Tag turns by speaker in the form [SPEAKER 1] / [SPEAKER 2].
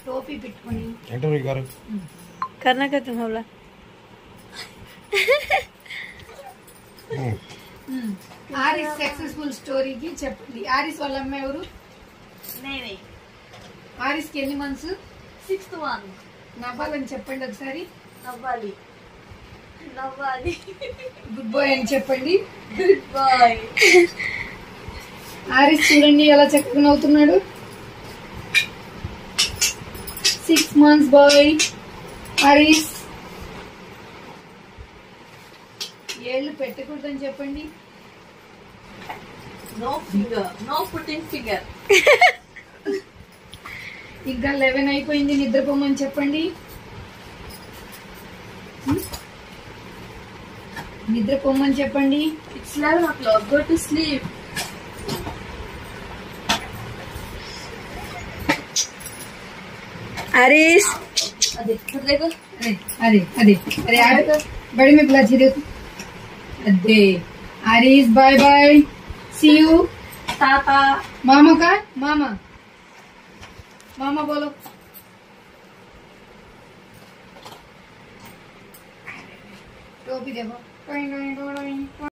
[SPEAKER 1] टोपी పెట్టుకొని
[SPEAKER 2] ఇంటర్వ్యూ గారు
[SPEAKER 3] करना क्या तुम हमला
[SPEAKER 1] ఆరిస్ సక్సెస్ఫుల్ స్టోరీకి చెప్పండి. ఆరిస్ వాళ్ళ అమ్మ ఎవరు?
[SPEAKER 3] नहीं
[SPEAKER 1] ఆరిస్ కి ఎన్ని మంత్స్?
[SPEAKER 3] 6th one
[SPEAKER 1] నవ్వాలని చెప్పండి ఒకసారి.
[SPEAKER 3] नवाली
[SPEAKER 1] గుడ్ బాయ్ అని చెప్పండి.
[SPEAKER 3] गुड बाय
[SPEAKER 1] ఆరిస్ చూడండి ఎలా చక్కగా నవ్వుతున్నాడు. 6 months బాయ్ ఆరిస్. ఏళ్ళు పెట్టకూడదని చెప్పండి.
[SPEAKER 3] No finger no putting finger
[SPEAKER 1] ఇంకా 11 అయిపోయింది, నిద్రపోమని చెప్పండి. నిద్రపోమని చెప్పండి.
[SPEAKER 3] It's 11 o'clock. Go to sleep. Aaris अरे देखो
[SPEAKER 1] अरे अरे अरे अरे आरिस बड़ी में बुला देखो. अरे आरिस bye bye see you
[SPEAKER 3] tata
[SPEAKER 1] मामा का मामा मामा बोलो. टोपी देखो.